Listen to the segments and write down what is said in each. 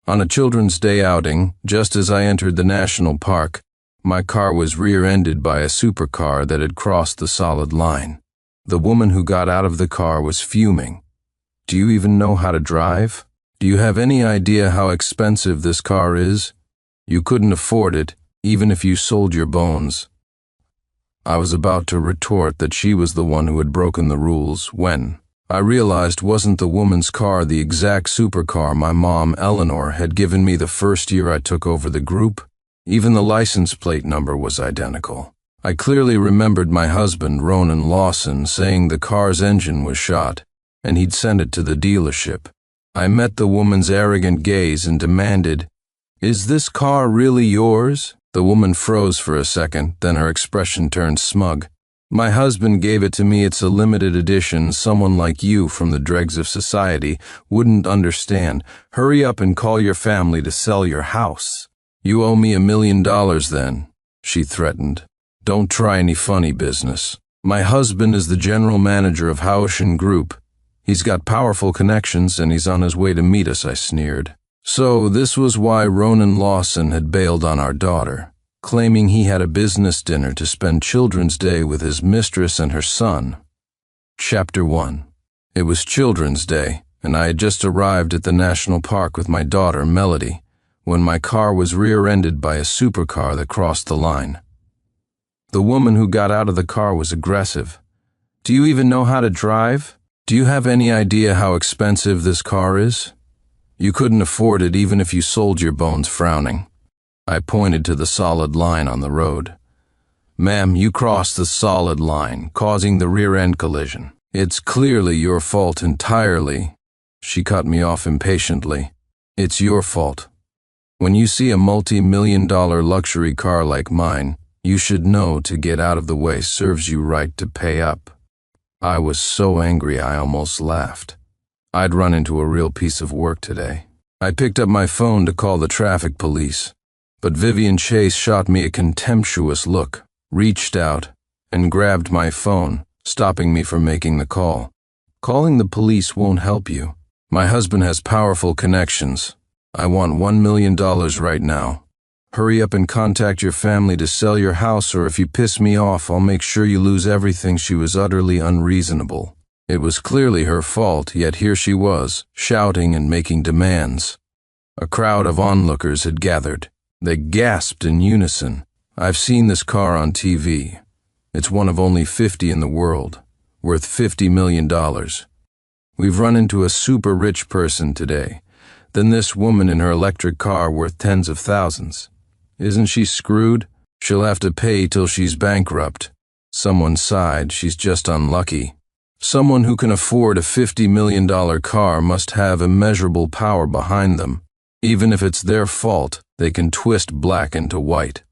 On a Children's Day outing, just as I entered the national park, my car was rear-ended by a supercar that had crossed the solid line. The woman who got out of the car was fuming. "Do you even know how to drive? Do you have any idea how expensive this car is? You couldn't afford it, even if you sold your bones." I was about to retort that she was the one who had broken the rules when I realized wasn't the woman's car the exact supercar my mom, Eleanor, had given me the first year I took over the group. Even the license plate number was identical. I clearly remembered my husband, Ronan Lawson, saying the car's engine was shot, and he'd sent it to the dealership. I met the woman's arrogant gaze and demanded, "Is this car really yours?" The woman froze for a second, then her expression turned smug. "My husband gave it to me. It's a limited edition. Someone like you from the dregs of society wouldn't understand. Hurry up and call your family to sell your house." "You owe me $1 million then," she threatened. "Don't try any funny business. My husband is the general manager of Haushin Group. He's got powerful connections and he's on his way to meet us," I sneered. So this was why Ronan Lawson had bailed on our daughter, claiming he had a business dinner to spend Children's Day with his mistress and her son. Chapter 1. It was Children's Day, and I had just arrived at the national park with my daughter, Melody, when my car was rear-ended by a supercar that crossed the line. The woman who got out of the car was aggressive. "Do you even know how to drive? Do you have any idea how expensive this car is? You couldn't afford it even if you sold your bones," frowning. I pointed to the solid line on the road. "Ma'am, you crossed the solid line, causing the rear-end collision. It's clearly your fault entirely." She cut me off impatiently. "It's your fault. When you see a multi-million-dollar luxury car like mine, you should know to get out of the way serves you right to pay up." I was so angry I almost laughed. I'd run into a real piece of work today. I picked up my phone to call the traffic police, but Vivian Chase shot me a contemptuous look, reached out, and grabbed my phone, stopping me from making the call. "Calling the police won't help you. My husband has powerful connections. I want $1 million right now. Hurry up and contact your family to sell your house, or if you piss me off, I'll make sure you lose everything." She was utterly unreasonable. It was clearly her fault, yet here she was, shouting and making demands. A crowd of onlookers had gathered. They gasped in unison. "I've seen this car on TV. It's one of only 50 in the world, worth $50 million. We've run into a super rich person today. Then this woman in her electric car worth tens of thousands. Isn't she screwed? She'll have to pay till she's bankrupt." Someone sighed. "She's just unlucky." Someone who can afford a $50 million car must have immeasurable power behind them. Even if it's their fault, they can twist black into white.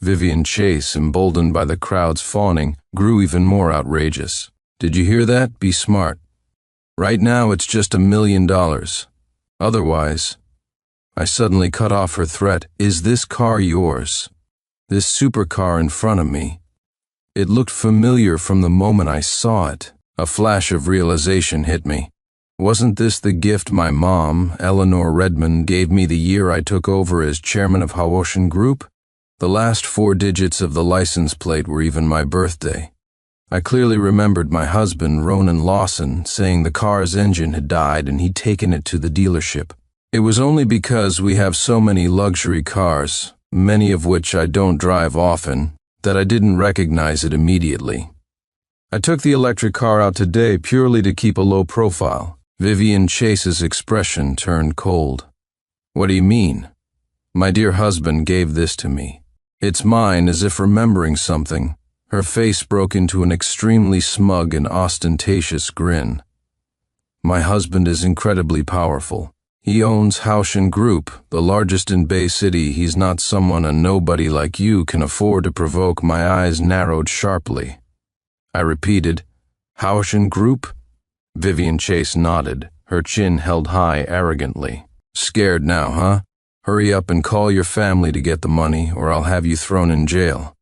Vivian Chase, emboldened by the crowd's fawning, grew even more outrageous. "Did you hear that? Be smart. Right now it's just $1 million. Otherwise..." I suddenly cut off her threat. "Is this car yours? This supercar in front of me? It looked familiar from the moment I saw it." A flash of realization hit me. Wasn't this the gift my mom, Eleanor Redmond, gave me the year I took over as chairman of Haushin Group? The last 4 digits of the license plate were even my birthday. I clearly remembered my husband, Ronan Lawson, saying the car's engine had died and he'd taken it to the dealership. It was only because we have so many luxury cars, many of which I don't drive often, that I didn't recognize it immediately. I took the electric car out today purely to keep a low profile. Vivian Chase's expression turned cold. "What do you mean?" "My dear husband gave this to me. It's mine," as if remembering something. Her face broke into an extremely smug and ostentatious grin. "My husband is incredibly powerful. He owns Haushin Group, the largest in Bay City. He's not someone a nobody like you can afford to provoke." My eyes narrowed sharply. I repeated, "Haushin Group?" Vivian Chase nodded, her chin held high arrogantly. "Scared now, huh? Hurry up and call your family to get the money, or I'll have you thrown in jail."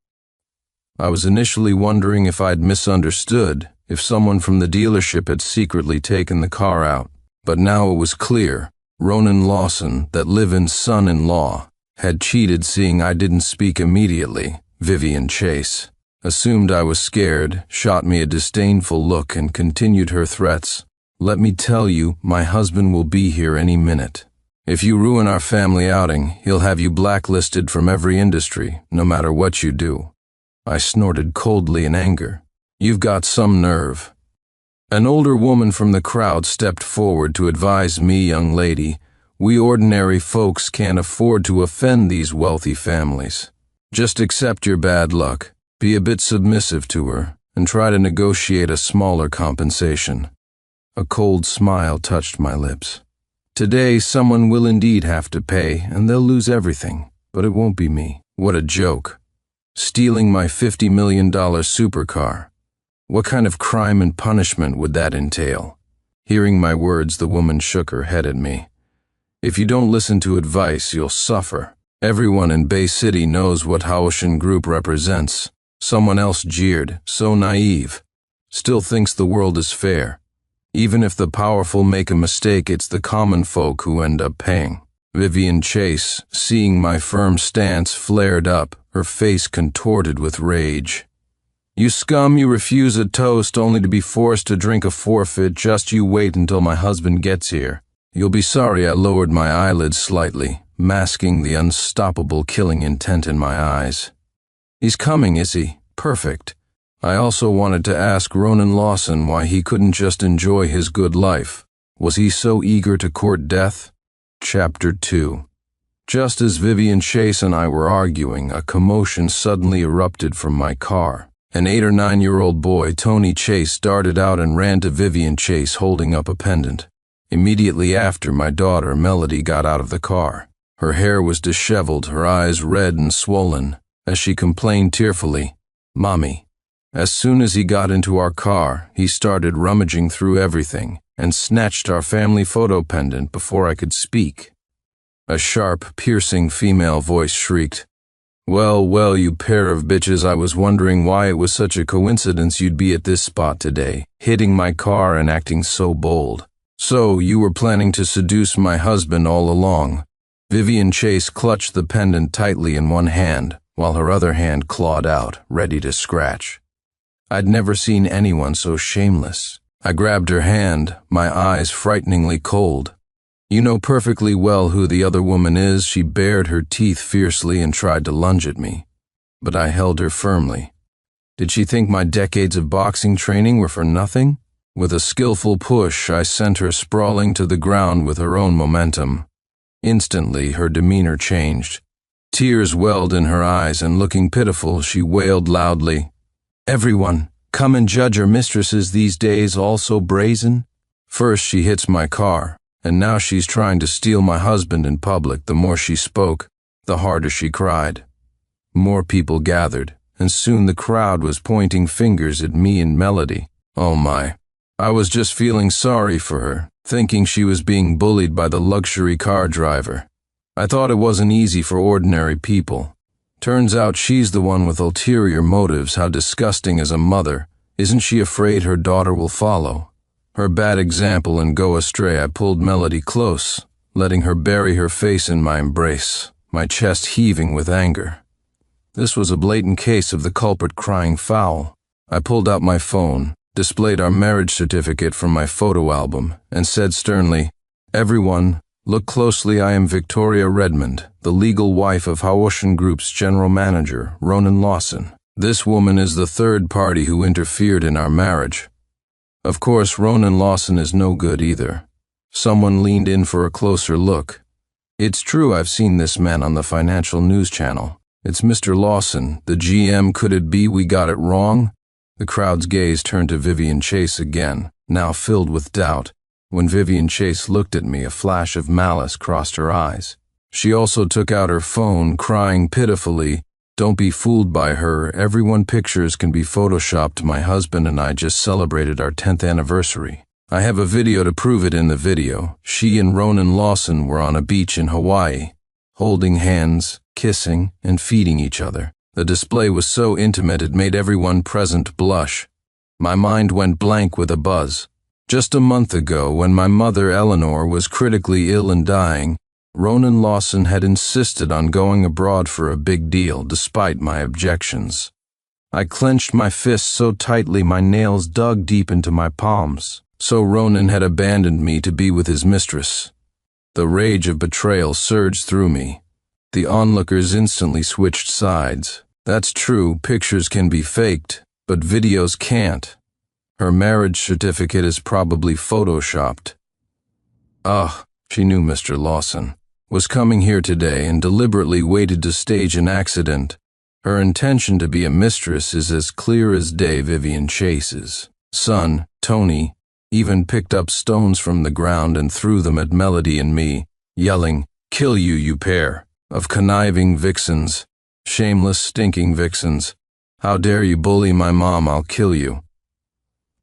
I was initially wondering if I'd misunderstood, if someone from the dealership had secretly taken the car out, but now it was clear. Ronan Lawson, that live-in son-in-law, had cheated seeing I didn't speak immediately. Vivian Chase assumed I was scared, shot me a disdainful look, and continued her threats. Let me tell you, my husband will be here any minute. If you ruin our family outing, he'll have you blacklisted from every industry, no matter what you do. I snorted coldly in anger. You've got some nerve. An older woman from the crowd stepped forward to advise me, young lady, we ordinary folks can't afford to offend these wealthy families. Just accept your bad luck, be a bit submissive to her, and try to negotiate a smaller compensation. A cold smile touched my lips. Today, someone will indeed have to pay, and they'll lose everything, but it won't be me. What a joke. Stealing my $50 million supercar. What kind of crime and punishment would that entail? Hearing my words, the woman shook her head at me. If you don't listen to advice, you'll suffer. Everyone in Bay City knows what Haoshan Group represents. Someone else jeered, so naive. Still thinks the world is fair. Even if the powerful make a mistake, it's the common folk who end up paying. Vivian Chase, seeing my firm stance, flared up, her face contorted with rage. You scum, you refuse a toast only to be forced to drink a forfeit. Just you wait until my husband gets here. You'll be sorry I lowered my eyelids slightly, masking the unstoppable killing intent in my eyes. He's coming, is he? Perfect. I also wanted to ask Ronan Lawson why he couldn't just enjoy his good life. Was he so eager to court death? Chapter 2. Just as Vivian Chase and I were arguing, a commotion suddenly erupted from my car. An 8 or 9-year-old boy, Tony Chase, darted out and ran to Vivian Chase holding up a pendant. Immediately after, my daughter, Melody, got out of the car. Her hair was disheveled, her eyes red and swollen, as she complained tearfully, "Mommy." As soon as he got into our car, he started rummaging through everything and snatched our family photo pendant before I could speak. A sharp, piercing female voice shrieked, Well, well, you pair of bitches, I was wondering why it was such a coincidence you'd be at this spot today, hitting my car and acting so bold. So, you were planning to seduce my husband all along." Vivian Chase clutched the pendant tightly in one hand, while her other hand clawed out, ready to scratch. I'd never seen anyone so shameless. I grabbed her hand, my eyes frighteningly cold. You know perfectly well who the other woman is. She bared her teeth fiercely and tried to lunge at me. But I held her firmly. Did she think my decades of boxing training were for nothing? With a skillful push, I sent her sprawling to the ground with her own momentum. Instantly, her demeanor changed. Tears welled in her eyes, and looking pitiful, she wailed loudly, "Everyone, come and judge our mistresses these days, all so brazen." First she hits my car, and now she's trying to steal my husband in public. The more she spoke, the harder she cried. More people gathered, and soon the crowd was pointing fingers at me and Melody. Oh my. I was just feeling sorry for her, thinking she was being bullied by the luxury car driver. I thought it wasn't easy for ordinary people. Turns out she's the one with ulterior motives. How disgusting as a mother. Isn't she afraid her daughter will follow her bad example and go astray? I pulled Melody close, letting her bury her face in my embrace, my chest heaving with anger. This was a blatant case of the culprit crying foul. I pulled out my phone, displayed our marriage certificate from my photo album, and said sternly, "Everyone, look closely. I am Victoria Redmond, the legal wife of Haoshan Group's general manager, Ronan Lawson. This woman is the third party who interfered in our marriage. Of course, Ronan Lawson is no good either." Someone leaned in for a closer look. "It's true, I've seen this man on the financial news channel. It's Mr. Lawson, the GM. Could it be we got it wrong?" The crowd's gaze turned to Vivian Chase again, now filled with doubt. When Vivian Chase looked at me, a flash of malice crossed her eyes. She also took out her phone, crying pitifully, "Don't be fooled by her. Everyone, pictures can be photoshopped. My husband and I just celebrated our 10th anniversary. I have a video to prove it." In the video, she and Ronan Lawson were on a beach in Hawaii, holding hands, kissing, and feeding each other. The display was so intimate it made everyone present blush. My mind went blank with a buzz. Just a month ago, when my mother Eleanor was critically ill and dying, Ronan Lawson had insisted on going abroad for a big deal despite my objections. I clenched my fists so tightly my nails dug deep into my palms. So Ronan had abandoned me to be with his mistress. The rage of betrayal surged through me. The onlookers instantly switched sides. That's true, pictures can be faked, but videos can't. Her marriage certificate is probably photoshopped. She knew Mr. Lawson was coming here today and deliberately waited to stage an accident. Her intention to be a mistress is as clear as day. Vivian Chase's son, Tony, even picked up stones from the ground and threw them at Melody and me, yelling, "Kill you, you pair of conniving vixens, shameless, stinking vixens. How dare you bully my mom, I'll kill you."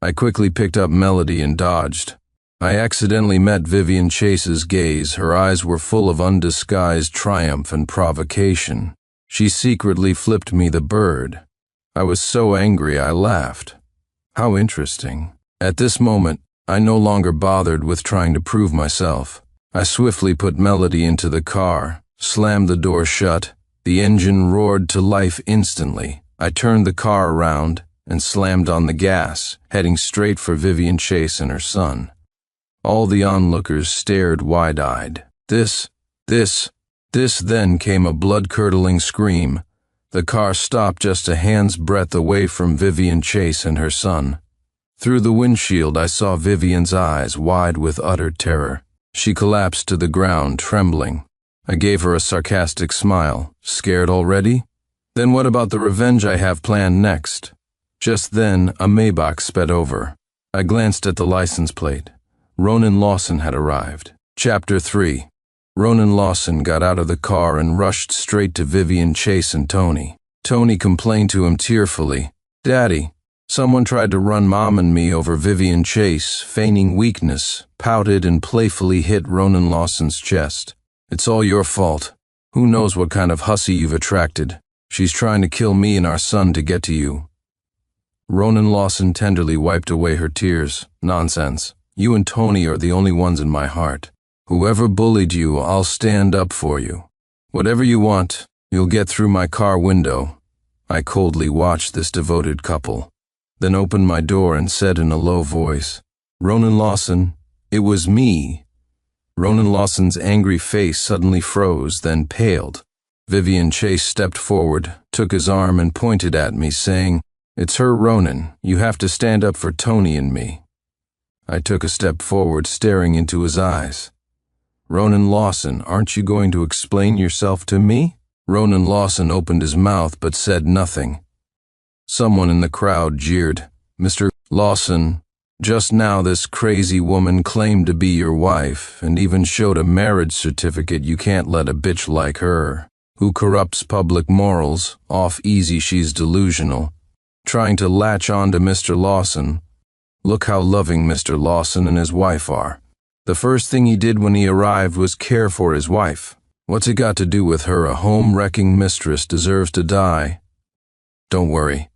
I quickly picked up Melody and dodged. I accidentally met Vivian Chase's gaze. Her eyes were full of undisguised triumph and provocation. She secretly flipped me the bird. I was so angry I laughed. How interesting. At this moment, I no longer bothered with trying to prove myself. I swiftly put Melody into the car, slammed the door shut. The engine roared to life instantly. I turned the car around and slammed on the gas, heading straight for Vivian Chase and her son. All the onlookers stared wide-eyed. Then came a blood-curdling scream. The car stopped just a hand's breadth away from Vivian Chase and her son. Through the windshield, I saw Vivian's eyes wide with utter terror. She collapsed to the ground, trembling. I gave her a sarcastic smile. Scared already? Then what about the revenge I have planned next? Just then, a Maybach sped over. I glanced at the license plate. Ronan Lawson had arrived. Chapter 3. Ronan Lawson got out of the car and rushed straight to Vivian Chase and Tony. Tony complained to him tearfully, "Daddy, someone tried to run Mom and me over." Vivian Chase, feigning weakness, pouted and playfully hit Ronan Lawson's chest. "It's all your fault. Who knows what kind of hussy you've attracted? She's trying to kill me and our son to get to you." Ronan Lawson tenderly wiped away her tears. "Nonsense. You and Tony are the only ones in my heart. Whoever bullied you, I'll stand up for you. Whatever you want, you'll get through my car window." I coldly watched this devoted couple, then opened my door and said in a low voice, "Ronan Lawson, it was me." Ronan Lawson's angry face suddenly froze, then paled. Vivian Chase stepped forward, took his arm and pointed at me, saying, "It's her, Ronan. You have to stand up for Tony and me." I took a step forward, staring into his eyes. "Ronan Lawson, aren't you going to explain yourself to me?" Ronan Lawson opened his mouth but said nothing. Someone in the crowd jeered, "Mr. Lawson, just now this crazy woman claimed to be your wife and even showed a marriage certificate. You can't let a bitch like her, who corrupts public morals, off easy. She's delusional, trying to latch on to Mr. Lawson. Look how loving Mr. Lawson and his wife are. The first thing he did when he arrived was care for his wife. What's it got to do with her? A home-wrecking mistress deserves to die." "Don't worry.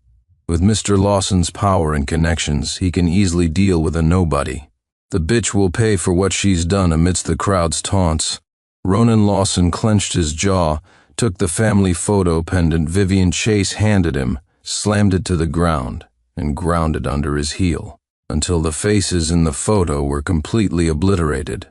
With Mr. Lawson's power and connections, he can easily deal with a nobody. The bitch will pay for what she's done." Amidst the crowd's taunts, Ronan Lawson clenched his jaw, took the family photo pendant Vivian Chase handed him, slammed it to the ground, and ground it under his heel, until the faces in the photo were completely obliterated.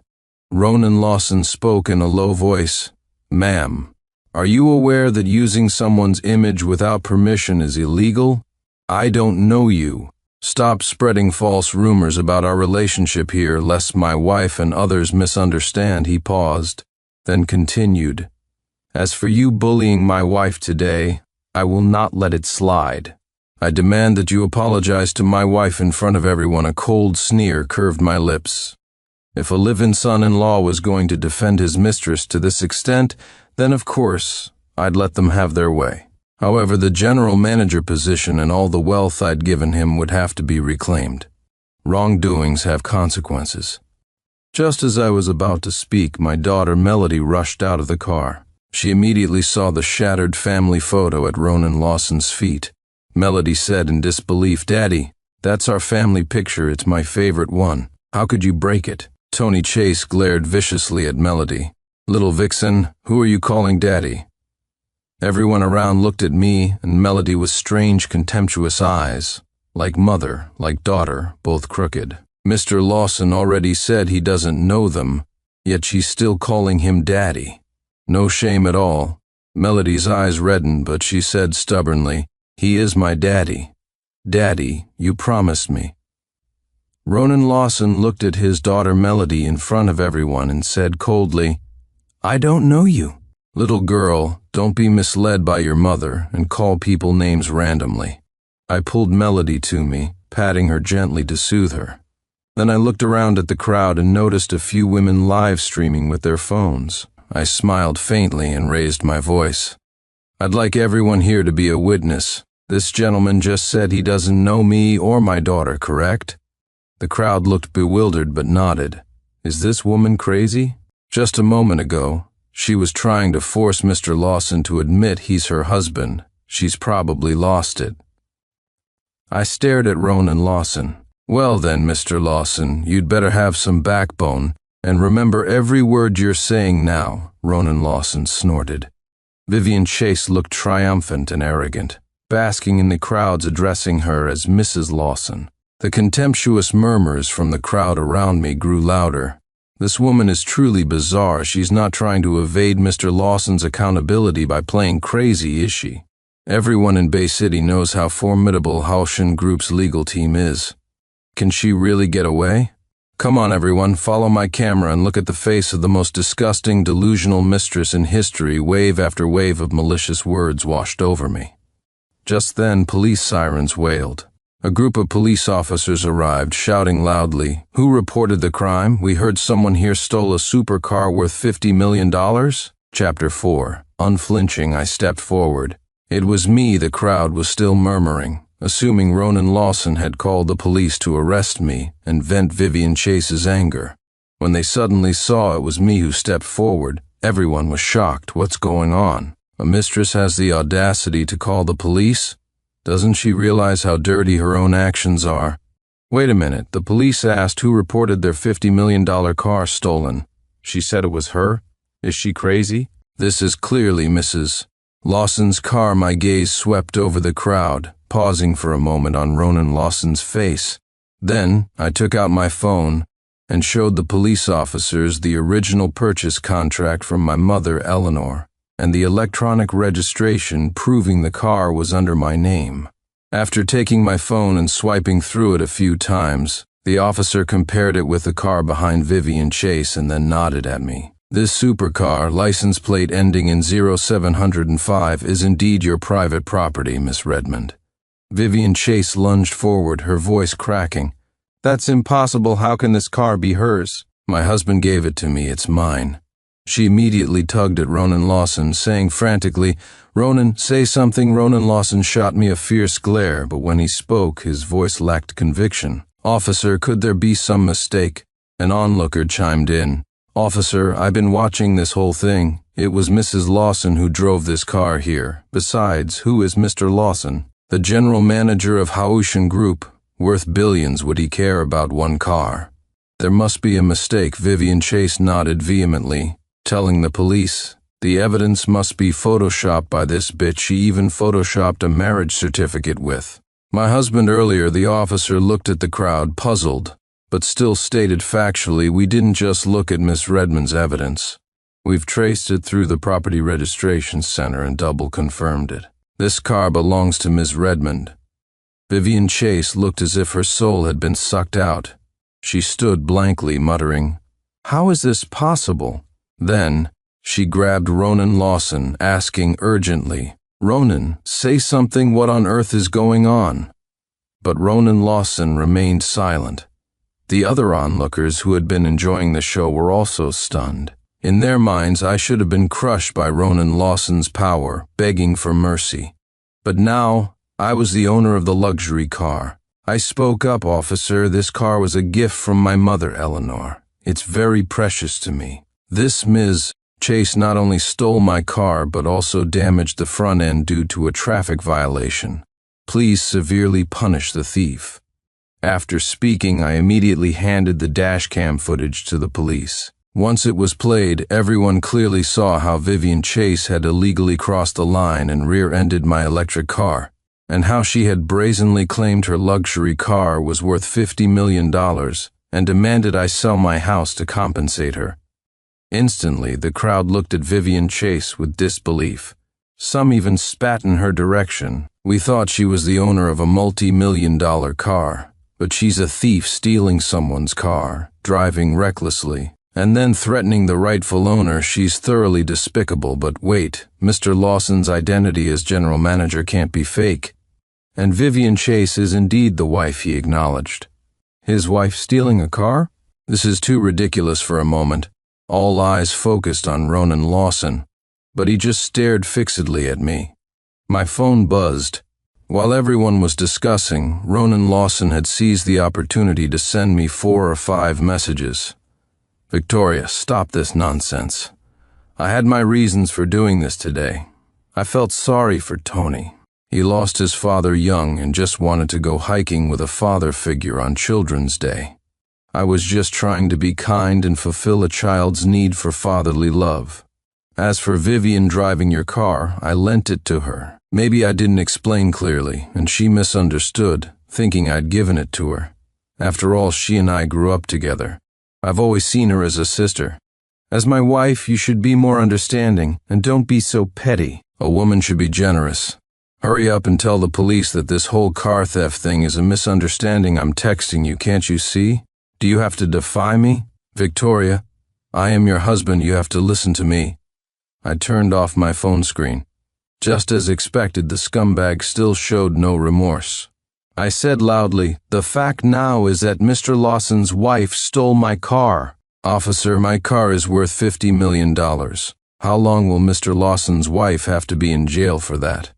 Ronan Lawson spoke in a low voice, "Ma'am, are you aware that using someone's image without permission is illegal? I don't know you. Stop spreading false rumors about our relationship here, lest my wife and others misunderstand." He paused, then continued, "As for you bullying my wife today, I will not let it slide. I demand that you apologize to my wife in front of everyone." A cold sneer curved my lips. If a live-in son-in-law was going to defend his mistress to this extent, then of course I'd let them have their way. However, the general manager position and all the wealth I'd given him would have to be reclaimed. Wrongdoings have consequences. Just as I was about to speak, my daughter Melody rushed out of the car. She immediately saw the shattered family photo at Ronan Lawson's feet. Melody said in disbelief, "Daddy, That's our family picture. It's my favorite one. How could you break it? Tony Chase glared viciously at Melody. Little vixen, who are you calling daddy? Everyone around looked at me and Melody with strange, contemptuous eyes. Like mother, like daughter, both crooked. Mr. Lawson already said he doesn't know them, yet she's still calling him daddy. No shame at all. Melody's eyes reddened, but she said stubbornly, "He is my daddy. Daddy, you promised me." Ronan Lawson looked at his daughter Melody in front of everyone and said coldly, "I don't know you." Little girl, don't be misled by your mother and call people names randomly. I pulled Melody to me, patting her gently to soothe her. Then I looked around at the crowd and noticed a few women live streaming with their phones. I smiled faintly and raised my voice. "I'd like everyone here to be a witness. This gentleman just said he doesn't know me or my daughter, correct?" The crowd looked bewildered but nodded. Is this woman crazy? Just a moment ago, she was trying to force Mr. Lawson to admit he's her husband. She's probably lost it. I stared at Ronan Lawson. "Well then, Mr. Lawson, you'd better have some backbone, and remember every word you're saying now," Ronan Lawson snorted. Vivian Chase looked triumphant and arrogant, basking in the crowds addressing her as Mrs. Lawson. The contemptuous murmurs from the crowd around me grew louder. This woman is truly bizarre. She's not trying to evade Mr. Lawson's accountability by playing crazy, is she? Everyone in Bay City knows how formidable Haushin Group's legal team is. Can she really get away? Come on everyone, follow my camera and look at the face of the most disgusting, delusional mistress in history. Wave after wave of malicious words washed over me. Just then, police sirens wailed. A group of police officers arrived, shouting loudly, "Who reported the crime? We heard someone here stole a supercar worth $50 million? Chapter 4. Unflinching, I stepped forward. It was me, the crowd was still murmuring, assuming Ronan Lawson had called the police to arrest me and vent Vivian Chase's anger. When they suddenly saw it was me who stepped forward, everyone was shocked. What's going on? A mistress has the audacity to call the police? Doesn't she realize how dirty her own actions are? Wait a minute, the police asked who reported their $50 million car stolen. She said it was her? Is she crazy? This is clearly Mrs. Lawson's car. My gaze swept over the crowd, pausing for a moment on Ronan Lawson's face. Then, I took out my phone and showed the police officers the original purchase contract from my mother, Eleanor, and the electronic registration proving the car was under my name. After taking my phone and swiping through it a few times, the officer compared it with the car behind Vivian Chase and then nodded at me. "This supercar, license plate ending in 0705, is indeed your private property, Miss Redmond." Vivian Chase lunged forward, her voice cracking. "That's impossible. How can this car be hers?" "My husband gave it to me. It's mine." She immediately tugged at Ronan Lawson, saying frantically, "Ronan, say something." Ronan Lawson shot me a fierce glare, but when he spoke, his voice lacked conviction. "Officer, could there be some mistake?" An onlooker chimed in. "Officer, I've been watching this whole thing. It was Mrs. Lawson who drove this car here. Besides, who is Mr. Lawson? The general manager of Haushin Group. Worth billions, would he care about one car? There must be a mistake." Vivian Chase nodded vehemently, telling the police, "The evidence must be photoshopped by this bitch. She even photoshopped a marriage certificate with my husband." Earlier, the officer looked at the crowd, puzzled, but still stated factually, "We didn't just look at Miss Redmond's evidence. We've traced it through the property registration center and double confirmed it. This car belongs to Miss Redmond." Vivian Chase looked as if her soul had been sucked out. She stood blankly, muttering, "How is this possible?" Then, she grabbed Ronan Lawson, asking urgently, "Ronan, say something. What on earth is going on?" But Ronan Lawson remained silent. The other onlookers who had been enjoying the show were also stunned. In their minds, I should have been crushed by Ronan Lawson's power, begging for mercy. But now, I was the owner of the luxury car. I spoke up, "Officer, this car was a gift from my mother, Eleanor. It's very precious to me. This Ms. Chase not only stole my car, but also damaged the front end due to a traffic violation. Please severely punish the thief." After speaking, I immediately handed the dashcam footage to the police. Once it was played, everyone clearly saw how Vivian Chase had illegally crossed the line and rear-ended my electric car, and how she had brazenly claimed her luxury car was worth $50 million and demanded I sell my house to compensate her. Instantly, the crowd looked at Vivian Chase with disbelief. Some even spat in her direction. We thought she was the owner of a multi-million-dollar car, but she's a thief stealing someone's car, driving recklessly, and then threatening the rightful owner. She's thoroughly despicable. But wait, Mr. Lawson's identity as general manager can't be fake. And Vivian Chase is indeed the wife, he acknowledged. His wife stealing a car? This is too ridiculous for a moment. All eyes focused on Ronan Lawson, but he just stared fixedly at me. My phone buzzed. While everyone was discussing, Ronan Lawson had seized the opportunity to send me 4 or 5 messages. Victoria, stop this nonsense. I had my reasons for doing this today. I felt sorry for Tony. He lost his father young and just wanted to go hiking with a father figure on Children's Day. I was just trying to be kind and fulfill a child's need for fatherly love. As for Vivian driving your car, I lent it to her. Maybe I didn't explain clearly, and she misunderstood, thinking I'd given it to her. After all, she and I grew up together. I've always seen her as a sister. As my wife, you should be more understanding, and don't be so petty. A woman should be generous. Hurry up and tell the police that this whole car theft thing is a misunderstanding. I'm texting you, can't you see? Do you have to defy me? Victoria, I am your husband, you have to listen to me. I turned off my phone screen. Just as expected, the scumbag still showed no remorse. I said loudly, "The fact now is that Mr. Lawson's wife stole my car. Officer, my car is worth $50 million. How long will Mr. Lawson's wife have to be in jail for that?"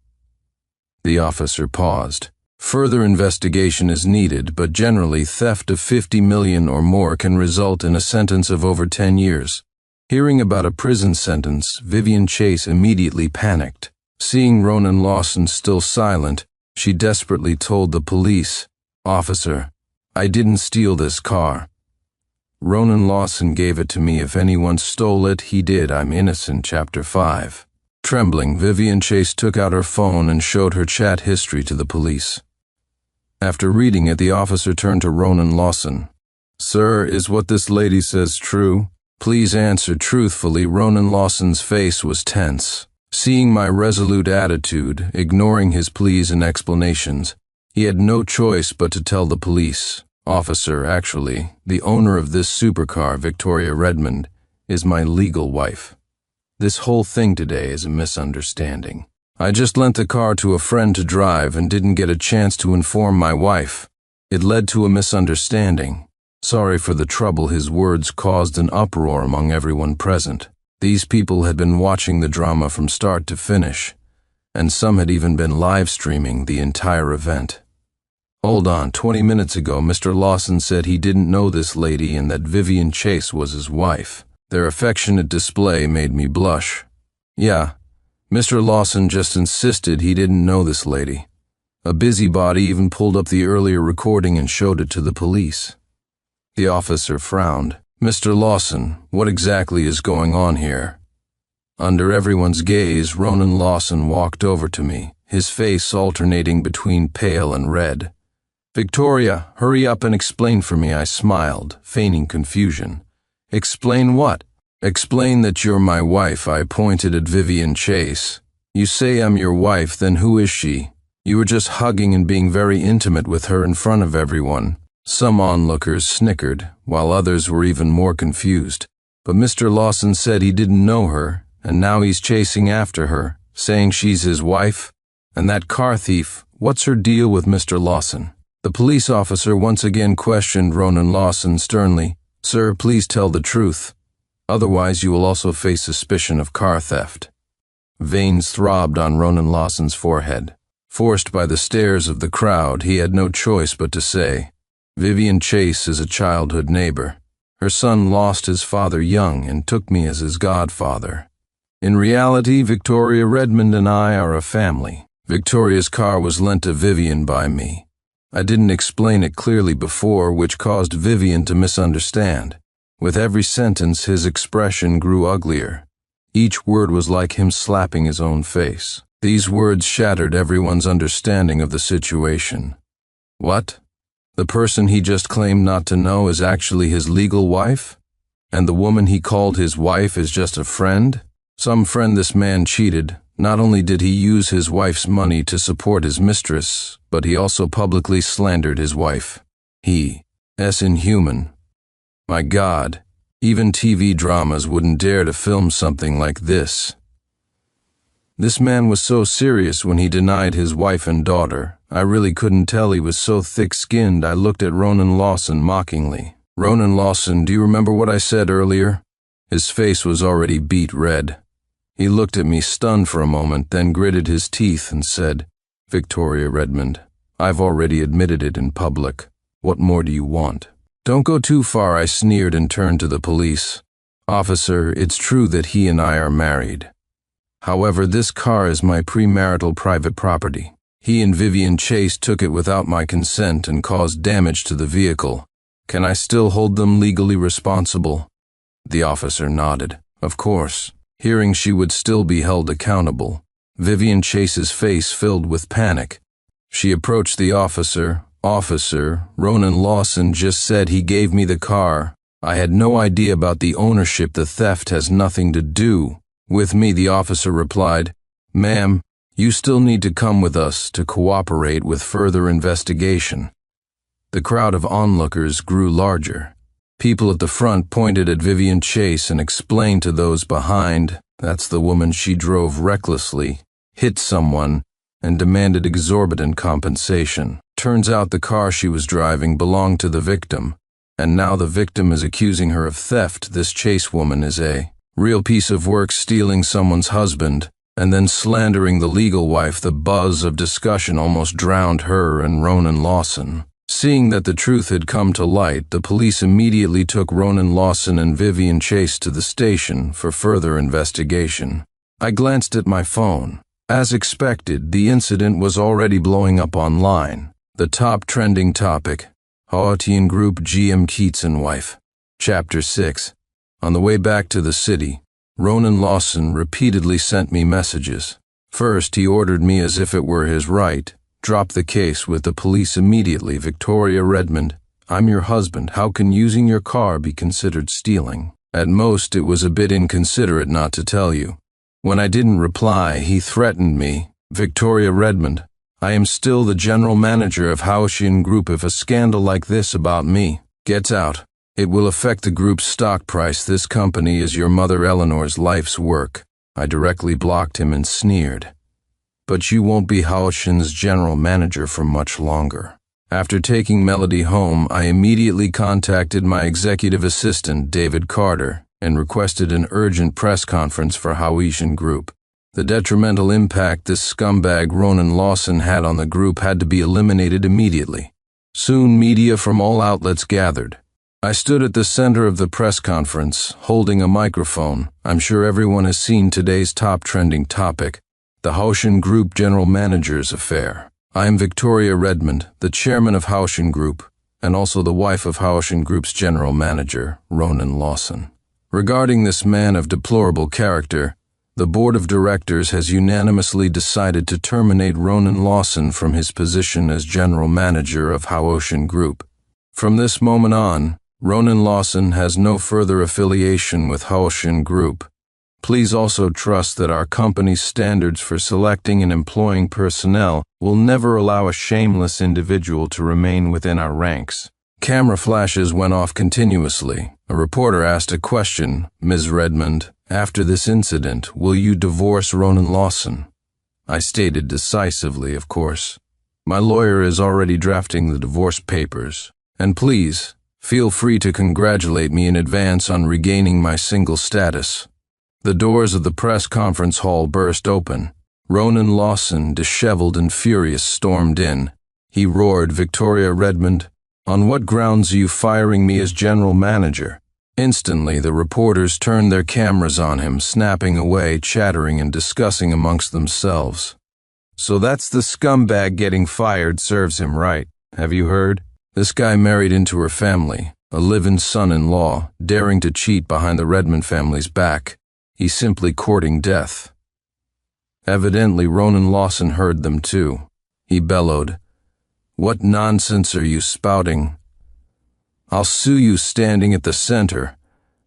The officer paused. Further investigation is needed, but generally theft of $50 million or more can result in a sentence of over 10 years. Hearing about a prison sentence, Vivian Chase immediately panicked. Seeing Ronan Lawson still silent, she desperately told the police, "Officer, I didn't steal this car. Ronan Lawson gave it to me. If anyone stole it, he did. I'm innocent." Chapter 5. Trembling, Vivian Chase took out her phone and showed her chat history to the police. After reading it, the officer turned to Ronan Lawson. "Sir, is what this lady says true? Please answer truthfully." Ronan Lawson's face was tense. Seeing my resolute attitude, ignoring his pleas and explanations, he had no choice but to tell the police, "Officer, actually, the owner of this supercar, Victoria Redmond, is my legal wife. This whole thing today is a misunderstanding. I just lent the car to a friend to drive and didn't get a chance to inform my wife. It led to a misunderstanding. Sorry for the trouble." His words caused an uproar among everyone present. These people had been watching the drama from start to finish, and some had even been live streaming the entire event. "Hold on, 20 minutes ago Mr. Lawson said he didn't know this lady and that Vivian Chase was his wife." Their affectionate display made me blush. "Yeah, Mr. Lawson just insisted he didn't know this lady. A busybody even pulled up the earlier recording and showed it to the police." The officer frowned. "Mr. Lawson, what exactly is going on here?" Under everyone's gaze, Ronan Lawson walked over to me, his face alternating between pale and red. "Victoria, hurry up and explain for me," I smiled, feigning confusion. "Explain what?" "Explain that you're my wife." I pointed at Vivian Chase. "You say I'm your wife, then who is she? You were just hugging and being very intimate with her in front of everyone." Some onlookers snickered, while others were even more confused. But Mr. Lawson said he didn't know her, and now he's chasing after her, saying she's his wife? And that car thief, what's her deal with Mr. Lawson? The police officer once again questioned Ronan Lawson sternly. "Sir, please tell the truth. Otherwise you will also face suspicion of car theft." Veins throbbed on Ronan Lawson's forehead. Forced by the stares of the crowd, he had no choice but to say, "Vivian Chase is a childhood neighbor. Her son lost his father young and took me as his godfather. In reality, Victoria Redmond and I are a family. Victoria's car was lent to Vivian by me. I didn't explain it clearly before, which caused Vivian to misunderstand. With every sentence, his expression grew uglier. Each word was like him slapping his own face. These words shattered everyone's understanding of the situation. What? The person he just claimed not to know is actually his legal wife? And the woman he called his wife is just a friend? Some friend this man cheated. Not only did he use his wife's money to support his mistress, but he also publicly slandered his wife. He's inhuman. My God, even TV dramas wouldn't dare to film something like this. This man was so serious when he denied his wife and daughter. I really couldn't tell he was so thick-skinned. I looked at Ronan Lawson mockingly. Ronan Lawson, do you remember what I said earlier? His face was already beet red. He looked at me stunned for a moment, then gritted his teeth and said, Victoria Redmond, I've already admitted it in public. What more do you want? Don't go too far, I sneered and turned to the police. Officer, it's true that he and I are married. However, this car is my premarital private property. He and Vivian Chase took it without my consent and caused damage to the vehicle. Can I still hold them legally responsible? The officer nodded. Of course. Hearing she would still be held accountable, Vivian Chase's face filled with panic. She approached the officer. Officer, Ronan Lawson just said he gave me the car. I had no idea about the ownership. The theft has nothing to do with me, the officer replied. Ma'am, you still need to come with us to cooperate with further investigation. The crowd of onlookers grew larger. People at the front pointed at Vivian Chase and explained to those behind, that's the woman she drove recklessly, hit someone, and demanded exorbitant compensation. Turns out the car she was driving belonged to the victim, and now the victim is accusing her of theft. This Chase woman is a real piece of work, stealing someone's husband and then slandering the legal wife. The buzz of discussion almost drowned her and Ronan Lawson. Seeing that the truth had come to light, the police immediately took Ronan Lawson and Vivian Chase to the station for further investigation. I glanced at my phone. As expected, the incident was already blowing up online. The top trending topic, Haotian Group GM Keats and wife. Chapter 6. On the way back to the city, Ronan Lawson repeatedly sent me messages. First, he ordered me, as if it were his right, drop the case with the police immediately. Victoria Redmond, I'm your husband. How can using your car be considered stealing? At most, it was a bit inconsiderate not to tell you. When I didn't reply, he threatened me. Victoria Redmond, I am still the general manager of Haotian Group. If a scandal like this about me gets out, it will affect the group's stock price. This company is your mother Eleanor's life's work. I directly blocked him and sneered. But you won't be Haotian's general manager for much longer. After taking Melody home, I immediately contacted my executive assistant, David Carter, and requested an urgent press conference for Haotian Group. The detrimental impact this scumbag Ronan Lawson had on the group had to be eliminated immediately. Soon, media from all outlets gathered. I stood at the center of the press conference, holding a microphone. I'm sure everyone has seen today's top trending topic, the Haotian Group General Manager's affair. I am Victoria Redmond, the chairman of Haotian Group, and also the wife of Haotian Group's general manager, Ronan Lawson. Regarding this man of deplorable character, the board of directors has unanimously decided to terminate Ronan Lawson from his position as general manager of Haotian Group. From this moment on, Ronan Lawson has no further affiliation with Haotian Group. Please also trust that our company's standards for selecting and employing personnel will never allow a shameless individual to remain within our ranks. Camera flashes went off continuously. A reporter asked a question. Ms. Redmond, after this incident, will you divorce Ronan Lawson? I stated decisively, of course. My lawyer is already drafting the divorce papers. And please, feel free to congratulate me in advance on regaining my single status. The doors of the press conference hall burst open. Ronan Lawson, disheveled and furious, stormed in. He roared, Victoria Redmond, on what grounds are you firing me as general manager? Instantly, the reporters turned their cameras on him, snapping away, chattering and discussing amongst themselves. So that's the scumbag getting fired, serves him right. Have you heard? This guy married into her family, a live-in son-in-law, daring to cheat behind the Redmond family's back. He's simply courting death." Evidently, Ronan Lawson heard them too. He bellowed, "What nonsense are you spouting? I'll sue you standing at the center."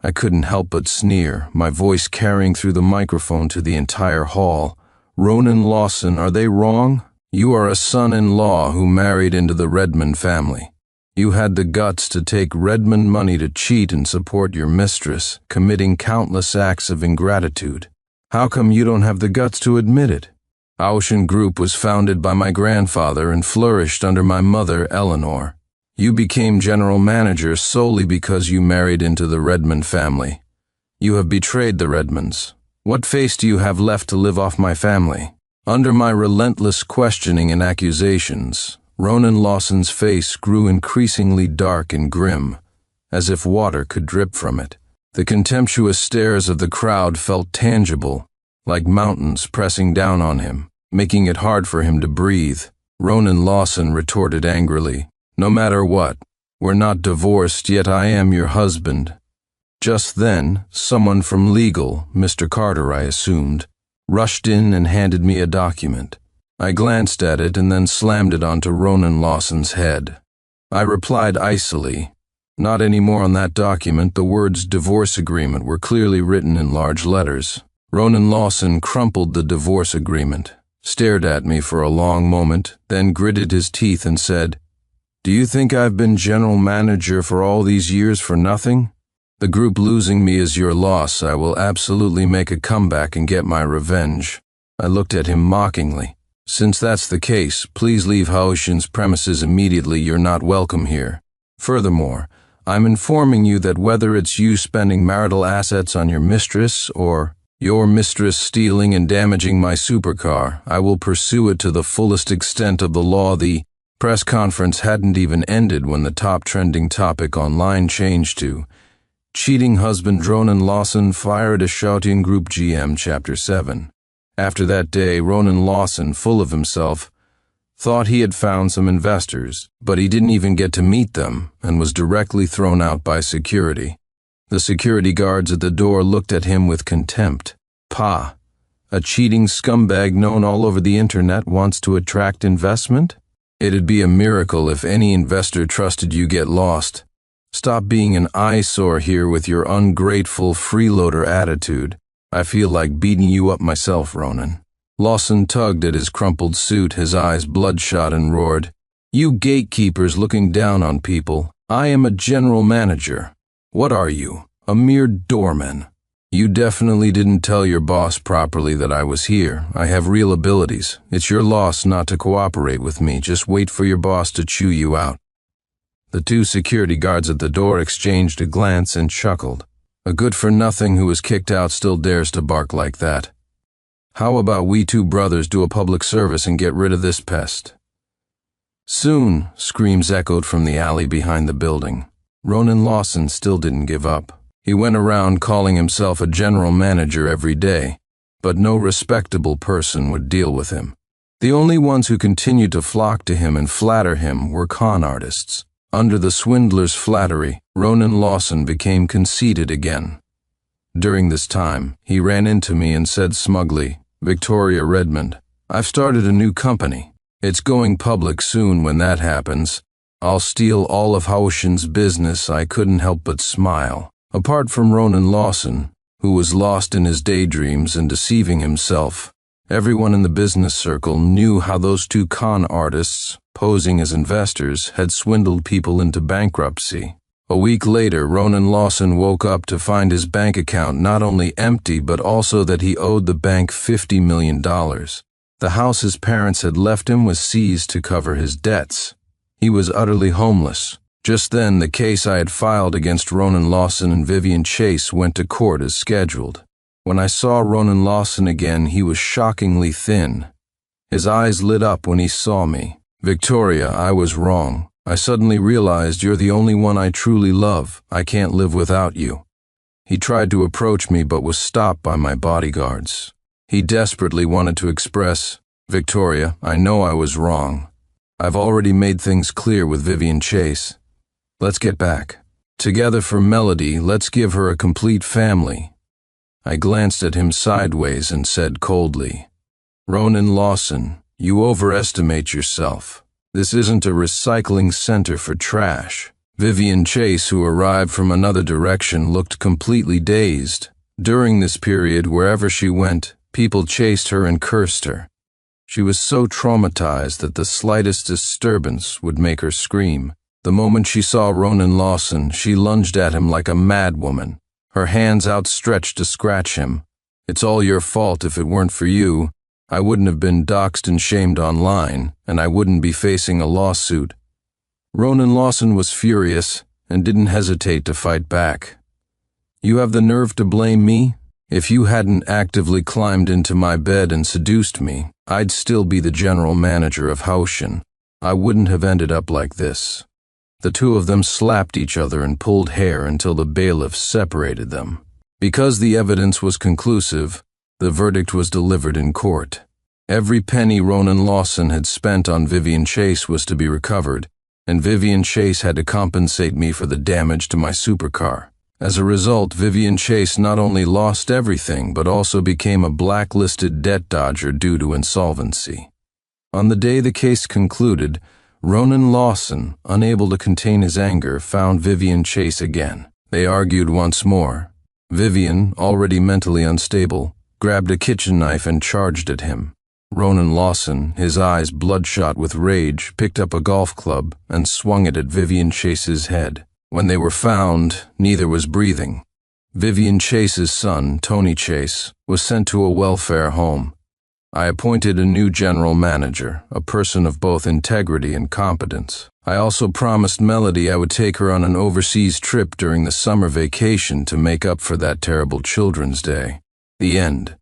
I couldn't help but sneer, my voice carrying through the microphone to the entire hall. "Ronan Lawson, are they wrong? You are a son-in-law who married into the Redmond family. You had the guts to take Redmond money to cheat and support your mistress, committing countless acts of ingratitude. How come you don't have the guts to admit it? Ocean Group was founded by my grandfather and flourished under my mother, Eleanor. You became general manager solely because you married into the Redmond family. You have betrayed the Redmonds. What face do you have left to live off my family?" Under my relentless questioning and accusations, Ronan Lawson's face grew increasingly dark and grim, as if water could drip from it. The contemptuous stares of the crowd felt tangible, like mountains pressing down on him, making it hard for him to breathe. Ronan Lawson retorted angrily, "No matter what, we're not divorced, yet I am your husband." Just then, someone from legal, Mr. Carter I assumed, rushed in and handed me a document. I glanced at it and then slammed it onto Ronan Lawson's head. I replied icily, "Not anymore on that document." The words "divorce agreement" were clearly written in large letters. Ronan Lawson crumpled the divorce agreement, stared at me for a long moment, then gritted his teeth and said, "Do you think I've been general manager for all these years for nothing? The group losing me is your loss. I will absolutely make a comeback and get my revenge." I looked at him mockingly. "Since that's the case, please leave Haoshin's premises immediately. You're not welcome here. Furthermore, I'm informing you that whether it's you spending marital assets on your mistress or your mistress stealing and damaging my supercar, I will pursue it to the fullest extent of the law." The press conference hadn't even ended when the top trending topic online changed to "Cheating Husband Ronan Lawson Fired a Shouting Group GM Chapter 7. After that day, Ronan Lawson, full of himself, thought he had found some investors, but he didn't even get to meet them and was directly thrown out by security. The security guards at the door looked at him with contempt. "Pa, a cheating scumbag known all over the internet wants to attract investment? It'd be a miracle if any investor trusted you. Get lost. Stop being an eyesore here with your ungrateful freeloader attitude. I feel like beating you up myself, Ronan." Lawson tugged at his crumpled suit, his eyes bloodshot, and roared, "You gatekeepers looking down on people. I am a general manager. What are you? A mere doorman. You definitely didn't tell your boss properly that I was here. I have real abilities. It's your loss not to cooperate with me. Just wait for your boss to chew you out." The two security guards at the door exchanged a glance and chuckled. A good-for-nothing who was kicked out still dares to bark like that. How about we two brothers do a public service and get rid of this pest? "Soon," screams echoed from the alley behind the building. Ronan Lawson still didn't give up. He went around calling himself a general manager every day, but no respectable person would deal with him. The only ones who continued to flock to him and flatter him were con artists. Under the swindler's flattery, Ronan Lawson became conceited again. During this time, he ran into me and said smugly, "Victoria Redmond, I've started a new company. It's going public soon. When that happens, I'll steal all of Haoshin's business." I couldn't help but smile. Apart from Ronan Lawson, who was lost in his daydreams and deceiving himself, everyone in the business circle knew how those two con artists, posing as investors, had swindled people into bankruptcy. A week later, Ronan Lawson woke up to find his bank account not only empty but also that he owed the bank $50 million. The house his parents had left him was seized to cover his debts. He was utterly homeless. Just then, the case I had filed against Ronan Lawson and Vivian Chase went to court as scheduled. When I saw Ronan Lawson again, he was shockingly thin. His eyes lit up when he saw me. "Victoria, I was wrong. I suddenly realized you're the only one I truly love. I can't live without you." He tried to approach me but was stopped by my bodyguards. He desperately wanted to express, "Victoria, I know I was wrong. I've already made things clear with Vivian Chase. Let's get back. Together for Melody, let's give her a complete family." I glanced at him sideways and said coldly, "Ronan Lawson, you overestimate yourself. This isn't a recycling center for trash." Vivian Chase, who arrived from another direction, looked completely dazed. During this period, wherever she went, people chased her and cursed her. She was so traumatized that the slightest disturbance would make her scream. The moment she saw Ronan Lawson, she lunged at him like a madwoman, her hands outstretched to scratch him. "It's all your fault. If it weren't for you, I wouldn't have been doxxed and shamed online, and I wouldn't be facing a lawsuit." Ronan Lawson was furious and didn't hesitate to fight back. "You have the nerve to blame me? If you hadn't actively climbed into my bed and seduced me, I'd still be the general manager of Haushin. I wouldn't have ended up like this." The two of them slapped each other and pulled hair until the bailiff separated them. Because the evidence was conclusive, the verdict was delivered in court. Every penny Ronan Lawson had spent on Vivian Chase was to be recovered, and Vivian Chase had to compensate me for the damage to my supercar. As a result, Vivian Chase not only lost everything, but also became a blacklisted debt dodger due to insolvency. On the day the case concluded, Ronan Lawson, unable to contain his anger, found Vivian Chase again. They argued once more. Vivian, already mentally unstable, grabbed a kitchen knife and charged at him. Ronan Lawson, his eyes bloodshot with rage, picked up a golf club and swung it at Vivian Chase's head. When they were found, neither was breathing. Vivian Chase's son, Tony Chase, was sent to a welfare home. I appointed a new general manager, a person of both integrity and competence. I also promised Melody I would take her on an overseas trip during the summer vacation to make up for that terrible Children's Day. The end.